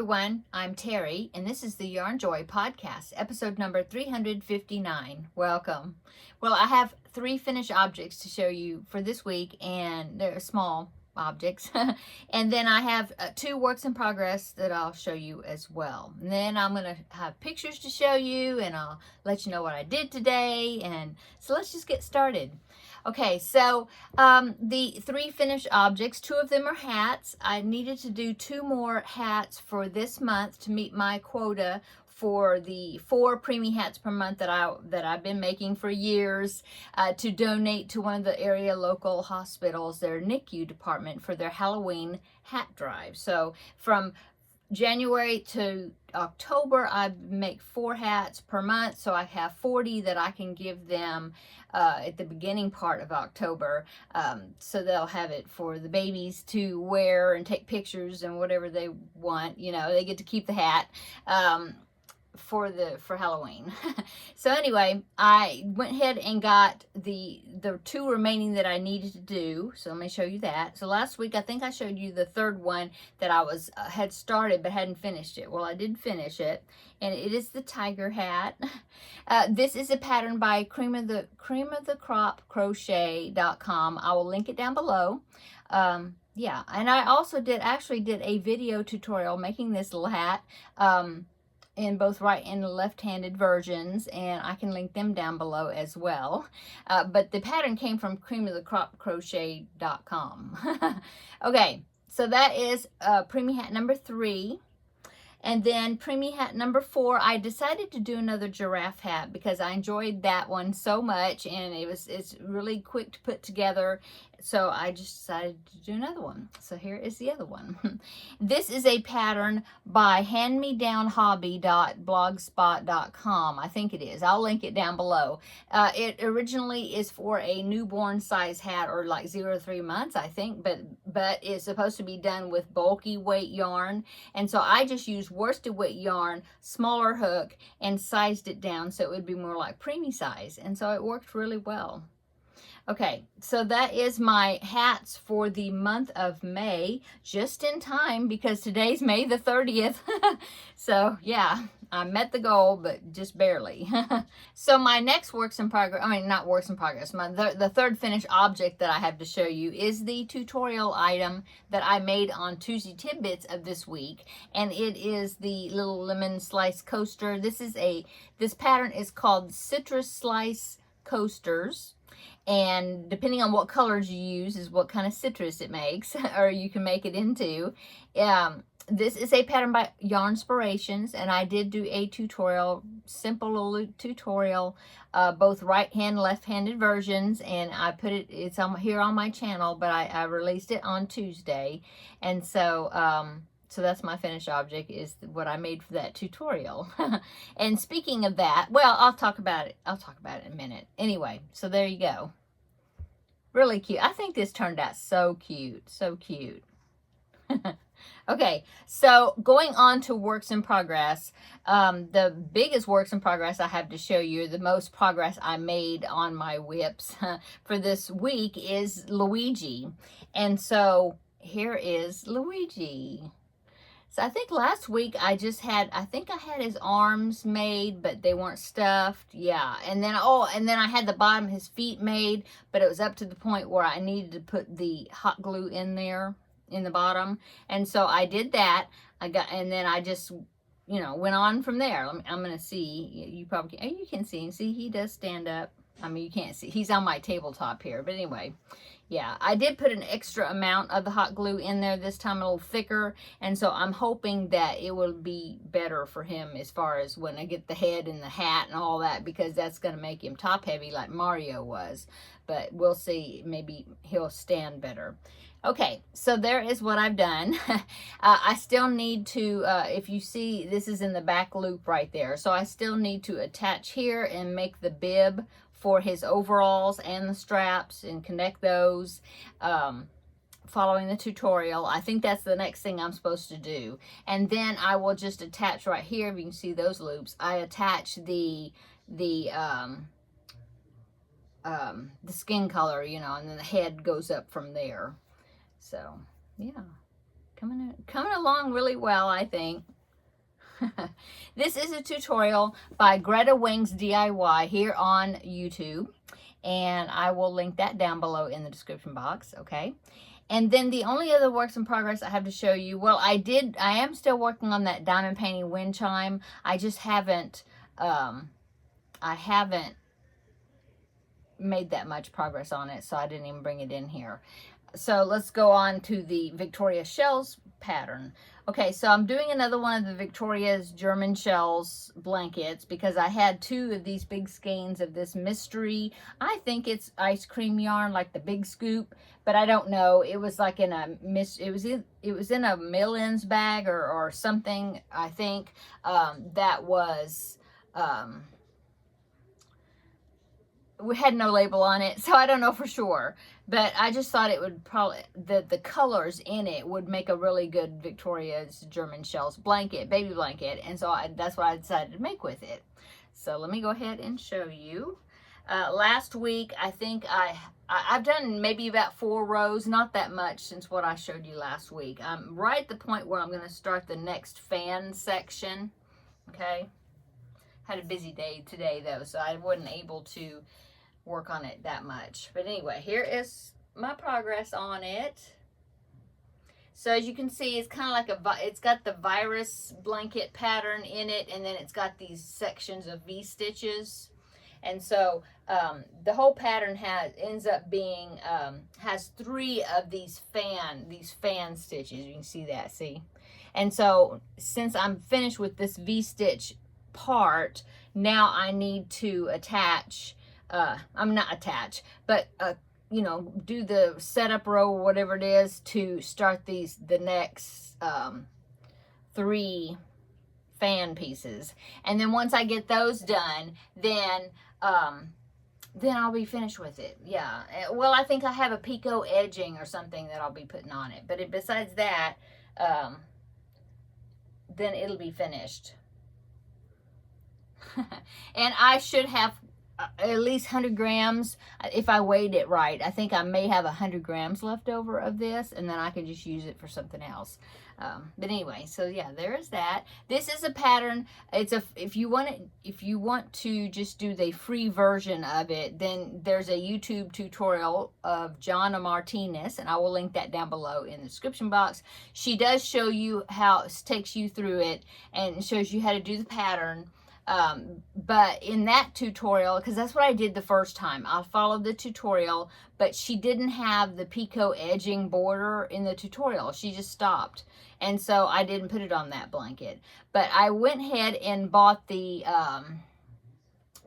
everyone, I'm Terry, and this is the Yarn Joy Podcast, episode number 359. Welcome. Well, I have 3 finished objects to show you for this week, and they're small objects. And then I have 2 works in progress that I'll show you as well. And then I'm going to have pictures to show you, and I'll let you know what I did today. And so let's just get started. Okay, so the 3 finished objects, 2 of them are hats. I needed to do 2 more hats for this month to meet my quota for the 4 preemie hats per month that I've been making for years, to donate to one of the area local hospitals, their NICU department, for their Halloween hat drive. So from January to October, I make 4 hats per month, so I have 40 that I can give them at the beginning part of October, so they'll have it for the babies to wear and take pictures and whatever they want. You know, they get to keep the hat for Halloween. So anyway, I went ahead and got the 2 remaining that I needed to do. So let me show you that. So last week I think I showed you the 3rd one that I had started but hadn't finished it. Well, I did finish it, and it is the tiger hat. This is a pattern by Cream of the Crop Crochet.com. I will link it down below. Yeah, and I also actually did a video tutorial making this little hat, in both right and left-handed versions, and I can link them down below as well. But the pattern came from creamofthecropcrochet.com. Okay, so that is preemie hat number 3. And then preemie hat number 4, I decided to do another giraffe hat because I enjoyed that one so much, and it's really quick to put together. So I just decided to do another one. So here is the other one. This is a pattern by handmedownhobby.blogspot.com. I think it is. I'll link it down below. It originally is for a newborn size hat, or like 0 to 3 months, I think, but it's supposed to be done with bulky weight yarn. And so I just used worsted weight yarn, smaller hook, and sized it down so it would be more like preemie size. And so it worked really well. Okay, so that is my hats for the month of May, just in time because today's May the 30th. So yeah, I met the goal, but just barely. So my next works in progress, not works in progress, the 3rd finished object that I have to show you is the tutorial item that I made on Tuesday Tidbits of this week, and it is the little lemon slice coaster. This pattern is called Citrus Slice Coasters. And depending on what colors you use is what kind of citrus it makes, or you can make it into. This is a pattern by Yarnspirations, and I did do a tutorial, simple little tutorial, both right-hand, left-handed versions, and I put it's here on my channel, but I released it on Tuesday. And so so that's my finished object, is what I made for that tutorial. And speaking of that, well, I'll talk about it in a minute. Anyway, so there you go. Really cute. I think this turned out so cute. So cute. Okay, so going on to works in progress. The biggest works in progress I have to show you, the most progress I made on my whips for this week, is Luigi. And so here is Luigi. So I think last week I had his arms made, but they weren't stuffed. Yeah. And then I had the bottom of his feet made, but it was up to the point where I needed to put the hot glue in there in the bottom. And so I did that. And then I just, went on from there. I'm going to see, you can see he does stand up. You can't see, he's on my tabletop here, but anyway. Yeah, I did put an extra amount of the hot glue in there this time, a little thicker, and so I'm hoping that it will be better for him as far as when I get the head and the hat and all that, because that's going to make him top heavy like Mario was. But we'll see, maybe he'll stand better. Okay, so there is what I've done. I still need to, if you see, this is in the back loop right there, so I still need to attach here and make the bib for his overalls and the straps and connect those, following the tutorial. I think that's the next thing I'm supposed to do. And then I will just attach right here, if you can see those loops, I attach the skin color, and then the head goes up from there. So yeah, coming along really well, I think. This is a tutorial by Greta Wings DIY here on YouTube, and I will link that down below in the description box, okay? And then the only other works in progress I have to show you, well, I am still working on that diamond painting wind chime. I just haven't, I haven't made that much progress on it, so I didn't even bring it in here. So let's go on to the Victoria Shells pattern. Okay, so I'm doing another one of the Victoria's German Shells blankets because I had 2 of these big skeins of this mystery. I think it's ice cream yarn, like the big scoop, but I don't know. It was like in a it was in a Millens bag or something, I think, that was we had no label on it, so I don't know for sure, but I just thought it would probably, the colors in it would make a really good Victoria's German Shells blanket, baby blanket, and so that's what I decided to make with it. So let me go ahead and show you. Last week, I think I've done maybe about 4 rows, not that much since what I showed you last week. I'm right at the point where I'm going to start the next fan section, okay? Had a busy day today, though, so I wasn't able to work on it that much. But anyway, here is my progress on it. So as you can see, it's kind of like it's got the virus blanket pattern in it, and then it's got these sections of V-stitches. And so the whole pattern ends up being, has 3 of these fan stitches. You can see that, see? And so since I'm finished with this V-stitch part, now I need to attach, I'm not attach, but you know, do the setup row or whatever it is to start the next 3 fan pieces. And then once I get those done, then I'll be finished with it. Yeah, well, I think I have a picot edging or something that I'll be putting on it, but besides that, then it'll be finished. And I should have at least 100 grams if I weighed it right. I think I may have 100 grams left over of this, and then I can just use it for something else. But anyway, so yeah, there's that. This is a pattern. If you want to just do the free version of it, then there's a YouTube tutorial of Jonna Martinez, and I will link that down below in the description box. She does show you how, takes you through it and shows you how to do the pattern. But in that tutorial, because that's what I did the first time, I followed the tutorial, but she didn't have the picot edging border in the tutorial. She just stopped, and so I didn't put it on that blanket. But I went ahead and bought the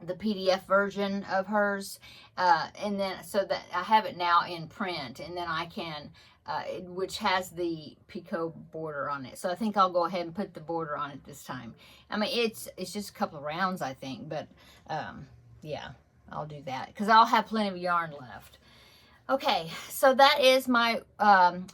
PDF version of hers, and then so that I have it now in print, and then I can which has the picot border on it. So I think I'll go ahead and put the border on it this time. I mean, it's just a couple of rounds, I think, but yeah, I'll do that because I'll have plenty of yarn left. Okay, so that is my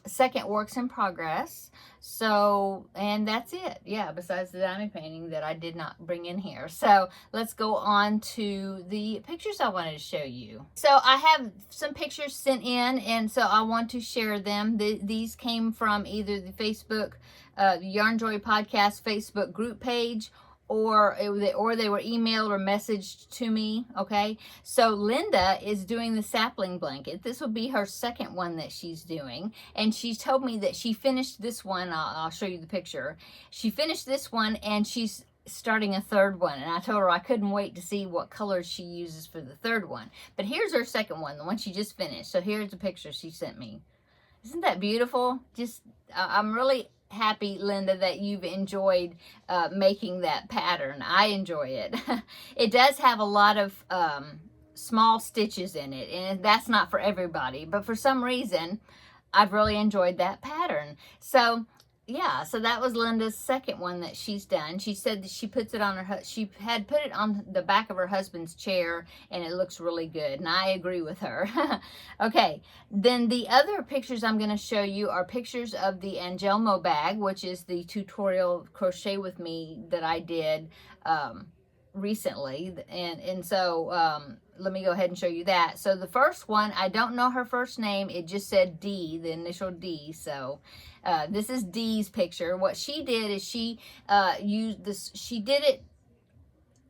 second works in progress. So, and that's it. Yeah, besides the diamond painting that I did not bring in here. So let's go on to the pictures I wanted to show you. So I have some pictures sent in, and so I want to share them. These came from either the Facebook, Yarn Joy Podcast Facebook group page, or they were emailed or messaged to me, okay? So Linda is doing the sapling blanket. This will be her second one that she's doing, and she told me that she finished this one. I'll show you the picture. She finished this one, and she's starting a third one, and I told her I couldn't wait to see what colors she uses for the third one. But here's her second one, the one she just finished. So here's the picture she sent me. Isn't that beautiful? Just, I'm really happy, Linda, that you've enjoyed making that pattern. I enjoy it. It does have a lot of small stitches in it, and that's not for everybody, but for some reason I've really enjoyed that pattern. So yeah, so that was Linda's second one that she's done. She said that she puts it on she had put it on the back of her husband's chair, and it looks really good, and I agree with her. Okay, then the other pictures I'm going to show you are pictures of the Angelmo bag, which is the tutorial crochet with me that I did recently, and so let me go ahead and show you that. So the first one, I don't know her first name. It just said D, the initial D. So This is Dee's picture. What she did is she used this, she did it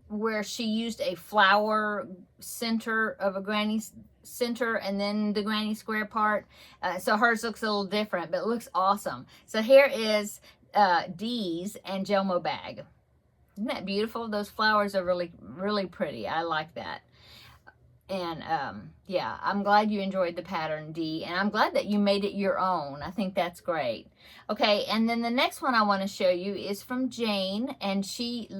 where she used a flower center of a granny center and then the granny square part. So hers looks a little different, but it looks awesome. So here is Dee's and Jelmo bag. Isn't that beautiful? Those flowers are really, really pretty. I like that. And yeah, I'm glad you enjoyed the pattern, Dee, and I'm glad that you made it your own. I think that's great. Okay, and then the next one I want to show you is from Jane, and she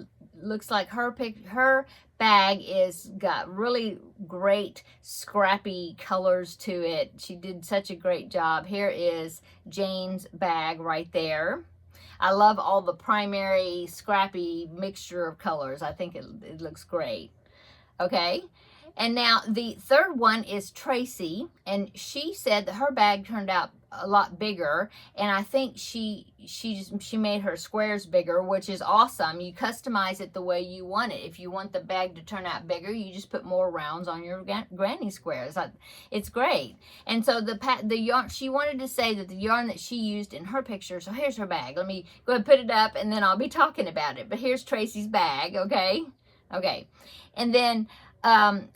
looks like her bag is got really great scrappy colors to it. She did such a great job. Here is Jane's bag right there. I love all the primary scrappy mixture of colors. I think it looks great. Okay. And now the third one is Tracy, and she said that her bag turned out a lot bigger, and I think she made her squares bigger, which is awesome. You customize it the way you want it. If you want the bag to turn out bigger, you just put more rounds on your granny squares. It's great. And so the yarn, she wanted to say that the yarn that she used in her picture, so here's her bag. Let me go ahead and put it up, and then I'll be talking about it. But here's Tracy's bag, okay? Okay. And then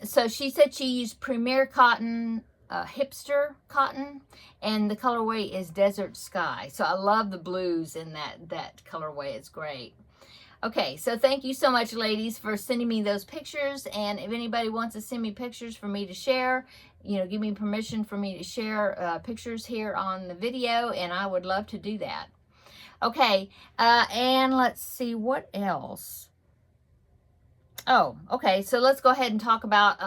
so she said she used Premier Cotton, hipster cotton, and the colorway is Desert Sky. So I love the blues in that colorway. It's great. Okay, so thank you so much, ladies, for sending me those pictures. And if anybody wants to send me pictures for me to share, you know, give me permission for me to share pictures here on the video, and I would love to do that. Okay, and let's see what else. Oh, okay, so let's go ahead and talk about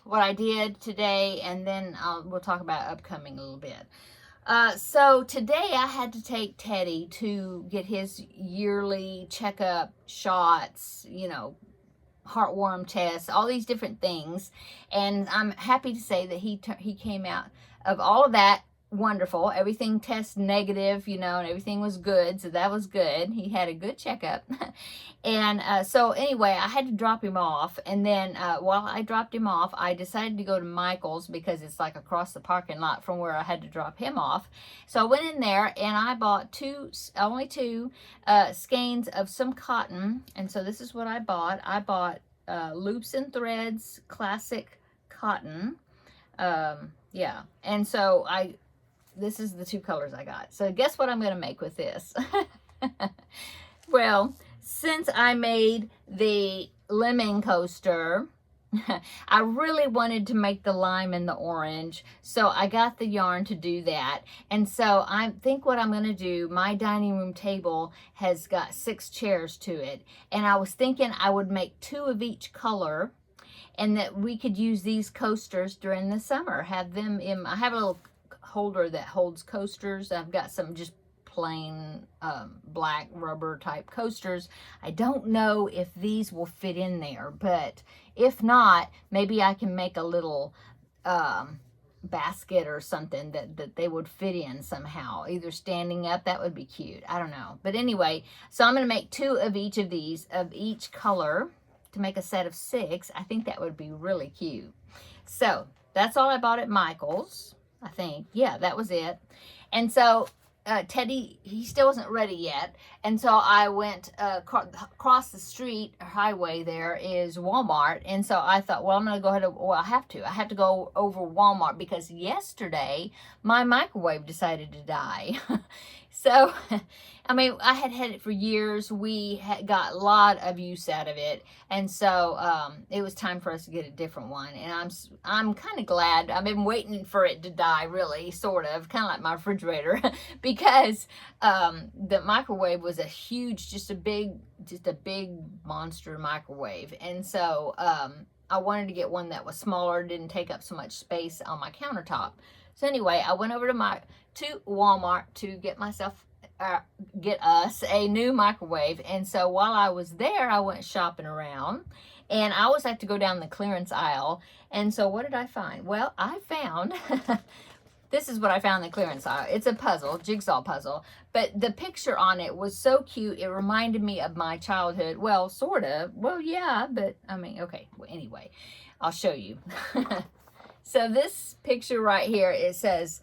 what I did today, and then we'll talk about upcoming a little bit. So today I had to take Teddy to get his yearly checkup, shots, you know, heartworm tests, all these different things. And I'm happy to say that he came out of all of that wonderful. Everything tested negative, you know, and everything was good. So that was good. He had a good checkup. And so anyway, I had to drop him off. And then while I dropped him off, I decided to go to Michael's because it's like across the parking lot from where I had to drop him off. So I went in there and I bought only two skeins of some cotton. And so this is what I bought. I bought Loops and Threads Classic Cotton. Yeah. And so this is the two colors I got. So guess what I'm going to make with this? Well, since I made the lemon coaster, I really wanted to make the lime and the orange. So I got the yarn to do that. And so I think what I'm going to do, my dining room table has got 6 chairs to it. And I was thinking I would make 2 of each color, and that we could use these coasters during the summer. Have them in, I have a little holder that holds coasters. I've got some just plain black rubber type coasters. I don't know if these will fit in there, but if not, maybe I can make a little basket or something that they would fit in somehow, either standing up. That would be cute. I don't know. But anyway, so I'm going to make 2 of each of these, of each color, to make a set of 6. I think that would be really cute. So that's all I bought at Michael's, I think. Yeah, that was it. And so Teddy, he still wasn't ready yet. And so I went across the street, highway there is Walmart. And so I thought, well, I'm going to go ahead well, I have to go over Walmart because yesterday my microwave decided to die. So, I mean, I had it for years. We had got a lot of use out of it. And so it was time for us to get a different one. And I'm kind of glad. I've been waiting for it to die, really, sort of, kind of like my refrigerator, because the microwave was a huge, just a big monster microwave. And so I wanted to get one that was smaller, didn't take up so much space on my countertop. So anyway, I went over to Walmart to get us a new microwave. And so while I was there, I went shopping around, and I always like to go down the clearance aisle. And so what did I find? Well, I found, this is what I found in the clearance aisle. It's a puzzle, jigsaw puzzle, but the picture on it was so cute. It reminded me of my childhood. Well, sort of. Well, yeah, but I mean, okay. Well, anyway, I'll show you. So this picture right here, it says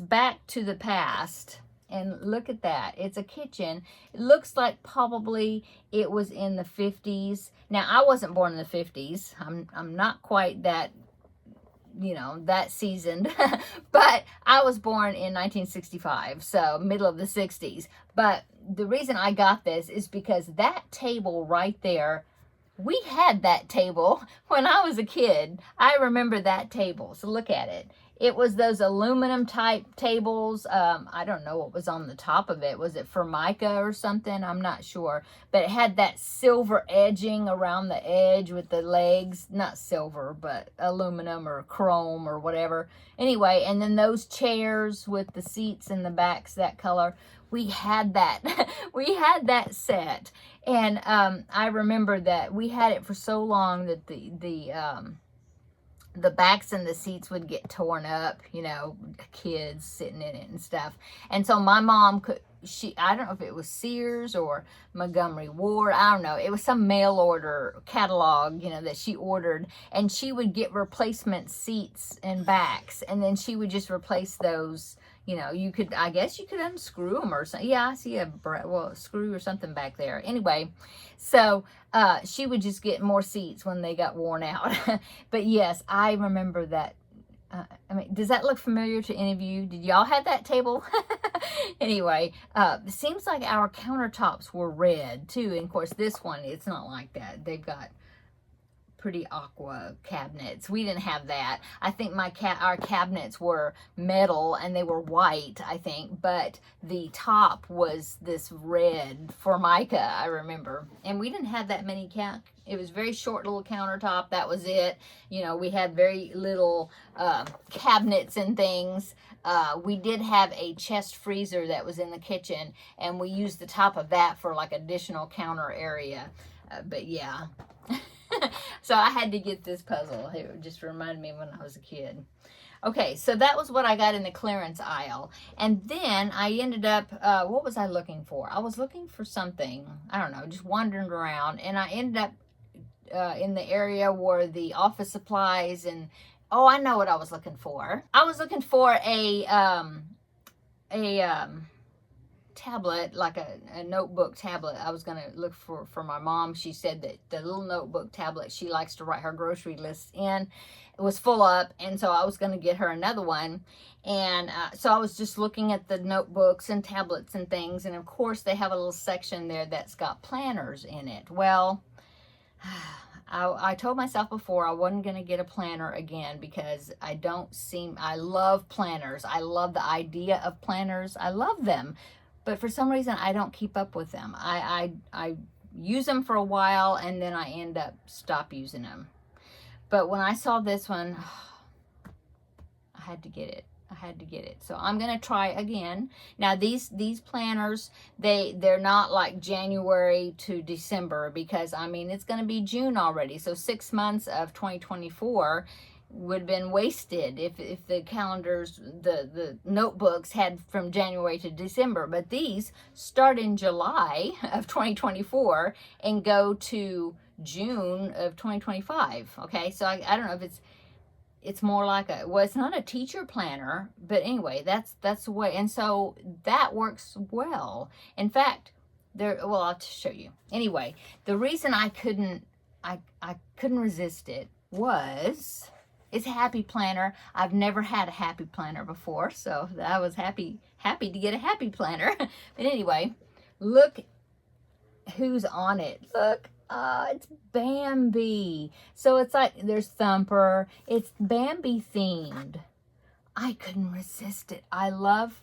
Back to the Past. And look at that. It's a kitchen. It looks like probably it was in the 50s. Now, I wasn't born in the 50s. I'm not quite that, you know, that seasoned. But I was born in 1965, so middle of the 60s. But the reason I got this is because that table right there, we had that table when I was a kid. I remember that table. So look at it. It was those aluminum type tables. I don't know what was on the top of it. Was it Formica or something? I'm not sure. But it had that silver edging around the edge with the legs. Not silver, but aluminum or chrome or whatever. Anyway, and then those chairs with the seats and the backs that color. We had that. We had that set. And I remember that we had it for so long that the backs and the seats would get torn up, you know, kids sitting in it and stuff. And so my mom could, I don't know if it was Sears or Montgomery Ward, I don't know. It was some mail order catalog, you know, that she ordered. And she would get replacement seats and backs. And then she would just replace those. You know, you could, I guess you could unscrew them or something. Yeah, I see a screw or something back there. Anyway, so she would just get more seats when they got worn out. But yes, I remember that. I mean, does that look familiar to any of you? Did y'all have that table? Anyway, it seems like our countertops were red too. And of course, this one, it's not like that. They've got pretty aqua cabinets. We didn't have that. I think our cabinets were metal and they were white, I think, but the top was this red Formica, I remember. And we didn't have that many it was very short little countertop. That was it. You know, we had very little cabinets and things. We did have a chest freezer that was in the kitchen, and we used the top of that for like additional counter area. But yeah. So I had to get this puzzle. It just reminded me when I was a kid. Okay, so that was what I got in the clearance aisle. And then I ended up, what was I looking for? I was looking for something, I don't know, just wandering around. And I ended up in the area where the office supplies and, oh, I know what I was looking for. I was looking for a tablet, like a notebook tablet. I was going to look for my mom. She said that the little notebook tablet she likes to write her grocery list in, it was full up, and so I was going to get her another one. And so I was just looking at the notebooks and tablets and things, and of course they have a little section there that's got planners in it. Well, I told myself before I wasn't going to get a planner again because I love planners. I love the idea of planners. I love them. But for some reason, I don't keep up with them. I use them for a while, and then I end up stop using them. But when I saw this one, I had to get it. I had to get it. So I'm going to try again. Now, these planners, they're not like January to December because, I mean, it's going to be June already. So 6 months of 2024 would have been wasted if the calendars, the notebooks had from January to December. But these start in July of 2024 and go to June of 2025. Okay, so I don't know if it's more like it's not a teacher planner, but anyway, that's the way. And so that works well. In fact, I'll show you. Anyway, the reason I couldn't resist it was it's a happy planner. I've never had a happy planner before, so I was happy to get a happy planner. But anyway, look who's on it. Look. It's Bambi. So it's like there's Thumper. It's Bambi themed. I couldn't resist it. I love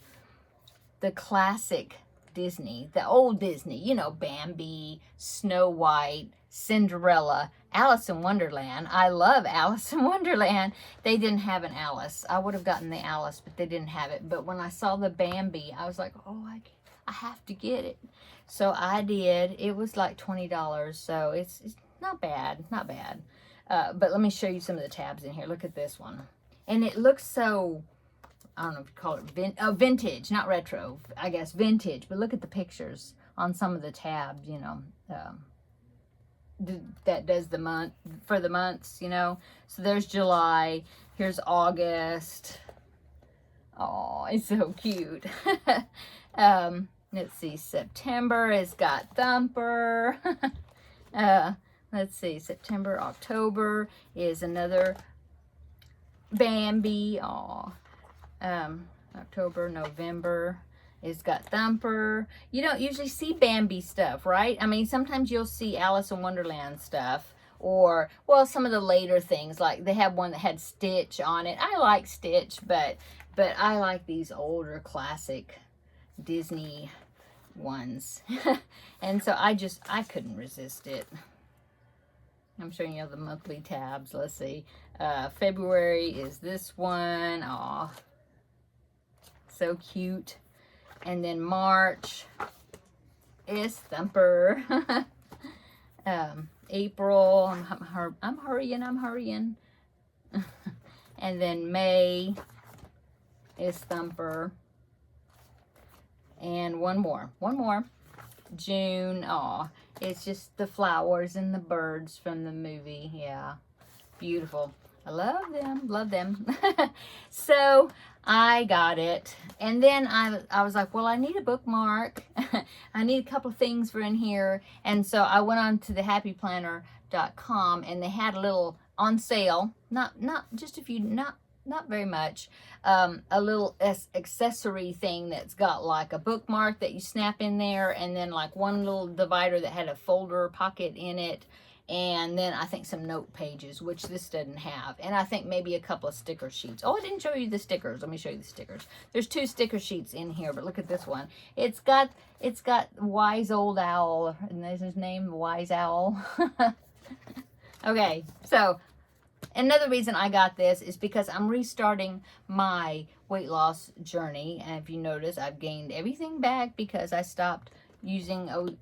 the classic Disney, the old Disney, you know, Bambi, Snow White, Cinderella, Alice in Wonderland. I love Alice in Wonderland. They didn't have an Alice. I would have gotten the Alice, but they didn't have it. But when I saw the Bambi, I was like, oh, I have to get it. So I did. It was like $20, so it's not bad, not bad. But let me show you some of the tabs in here. Look at this one. And it looks so, I don't know if you call it vintage, not retro, I guess vintage. But look at the pictures on some of the tabs, you know. That does the month, for the months, you know. So there's July, here's August. Oh, it's so cute. Let's see, September has got Thumper. Let's see, September, October is another Bambi. Aw. October, November is got Thumper. You don't usually see Bambi stuff, right? I mean, sometimes you'll see Alice in Wonderland stuff, or, well, some of the later things, like they have one that had Stitch on it. I like Stitch, but I like these older classic Disney ones. And so I couldn't resist it. I'm showing you the monthly tabs. Let's see. February is this one. Aw, so cute. And then March is Thumper. April, I'm hurrying. And then May is Thumper. And one more. June, aw, it's just the flowers and the birds from the movie. Yeah, beautiful. I love them. So I got it, and then I was like, well, I need a bookmark. I need a couple of things for in here, and so I went on to the happyplanner.com, and they had a little on sale, not just a few, not very much, a little accessory thing that's got like a bookmark that you snap in there, and then like one little divider that had a folder pocket in it, and then I think some note pages, which this doesn't have, and I think maybe a couple of sticker sheets. Oh, I didn't show you the stickers. Let me show you the stickers. There's 2 sticker sheets in here, but look at this one. It's got Wise Old Owl, and there's his name, Wise Owl. Okay, so another reason I got this is because I'm restarting my weight loss journey. And if you notice, I've gained everything back because I stopped using the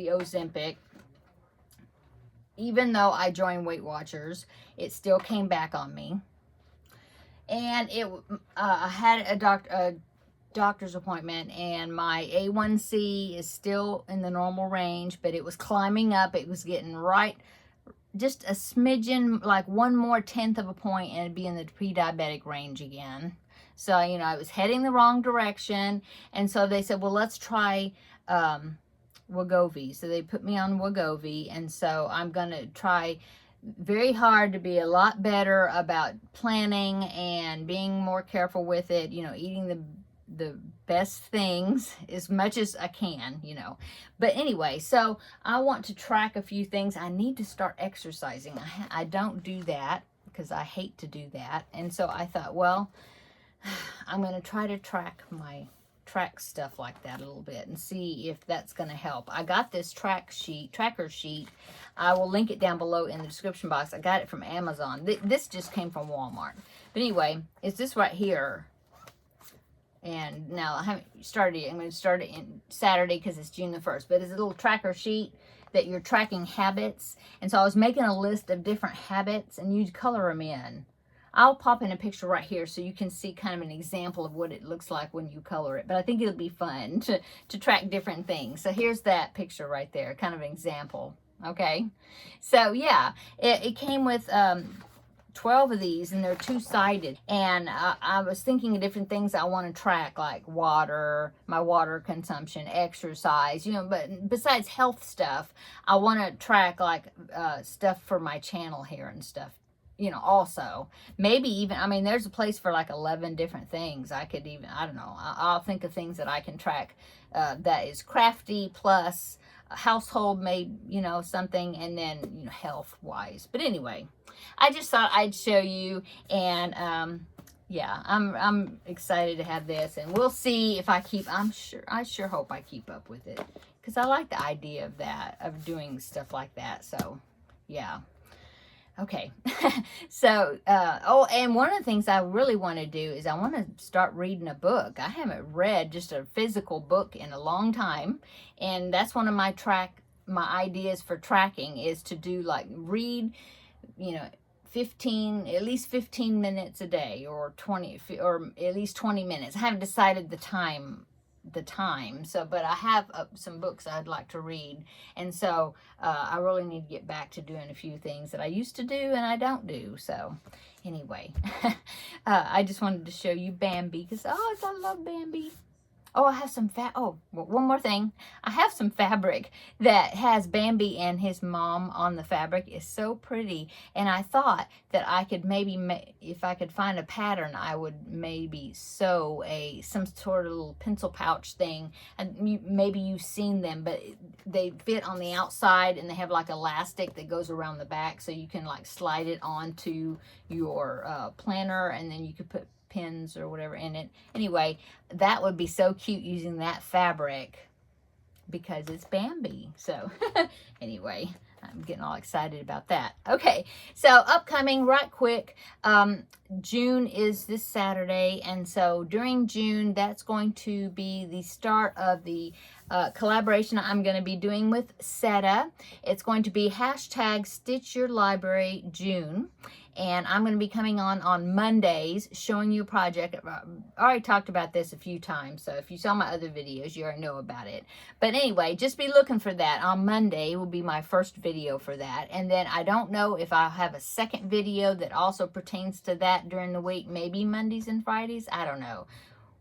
Ozempic. Even though I joined Weight Watchers, it still came back on me. And I had a doctor's appointment, and my A1C is still in the normal range, but it was climbing up. It was getting right, just a smidgen, like 1 more tenth of a point, and it'd be in the pre-diabetic range again. So, you know, I was heading the wrong direction. And so they said, well, let's try Wegovy. So they put me on Wegovy. And so I'm going to try very hard to be a lot better about planning and being more careful with it, you know, eating the best things as much as I can, you know. But anyway, so I want to track a few things. I need to start exercising. I don't do that because I hate to do that. And so I thought, well, I'm going to try to track stuff like that a little bit and see if that's going to help. I got this tracker sheet. I will link it down below in the description box. I got it from Amazon. This just came from Walmart. But anyway, it's this right here. And now I haven't started it. I'm going to start it in Saturday because it's June the 1st. But it's a little tracker sheet that you're tracking habits. And so I was making a list of different habits, and you'd color them in. I'll pop in a picture right here so you can see kind of an example of what it looks like when you color it. But I think it'll be fun to track different things. So here's that picture right there, kind of an example. Okay. So yeah, it came with 12 of these, and they're 2-sided. And I was thinking of different things I want to track, like water, my water consumption, exercise, you know. But besides health stuff, I want to track like stuff for my channel here and stuff, you know, also. Maybe even, I mean, there's a place for like 11 different things. I could even, I don't know, I'll think of things that I can track that is crafty plus household made, you know, something, and then, you know, health wise. But anyway, I just thought I'd show you, and yeah, I'm excited to have this, and we'll see if I sure hope I keep up with it, because I like the idea of that, of doing stuff like that. So yeah. Okay. So, oh, and one of the things I really want to do is I want to start reading a book. I haven't read just a physical book in a long time. And that's one of my ideas for tracking is to do like read, you know, at least 15 minutes a day, or 20, or at least 20 minutes. I haven't decided the time, so, but I have some books I'd like to read, and so I really need to get back to doing a few things that I used to do and I don't do. So anyway, I just wanted to show you Bambi, because I love Bambi. Oh, I have some one more thing. I have some fabric that has Bambi and his mom on the fabric. It's so pretty. And I thought that I could maybe, if I could find a pattern, I would maybe sew some sort of little pencil pouch thing. And maybe you've seen them, but they fit on the outside and they have like elastic that goes around the back. So you can like slide it onto your planner, and then you could put pins or whatever in it. Anyway, that would be so cute using that fabric because it's Bambi. So anyway, I'm getting all excited about that. Okay, so upcoming right quick, June is this Saturday, and so during June, that's going to be the start of the collaboration I'm going to be doing with Seta. It's going to be #StitchYourLibraryJune. And I'm going to be coming on Mondays showing you a project. I already talked about this a few times, so if you saw my other videos, you already know about it. But anyway, just be looking for that. On Monday will be my first video for that. And then I don't know if I'll have a second video that also pertains to that during the week. Maybe Mondays and Fridays. I don't know.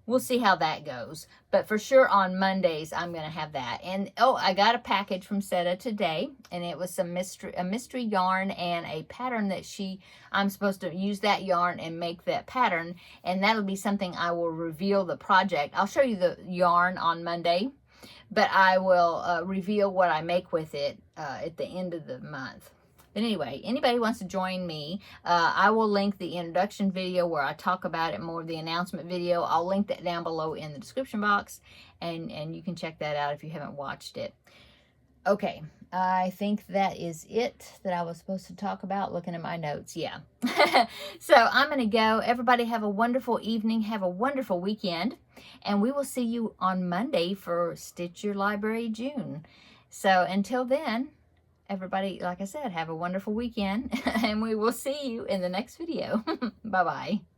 We'll see how that goes. But for sure on Mondays, I'm going to have that. And, oh, I got a package from Seta today. And it was a mystery yarn and a pattern that I'm supposed to use that yarn and make that pattern. And that'll be something I will reveal the project. I'll show you the yarn on Monday. But I will reveal what I make with it at the end of the month. But anyway, anybody wants to join me, I will link the introduction video where I talk about it more, the announcement video. I'll link that down below in the description box, and you can check that out if you haven't watched it. Okay, I think that is it that I was supposed to talk about, looking at my notes. Yeah. So I'm going to go. Everybody have a wonderful evening. Have a wonderful weekend. And we will see you on Monday for Stitch Your Library June. So until then, everybody, like I said, have a wonderful weekend, and we will see you in the next video. Bye-bye.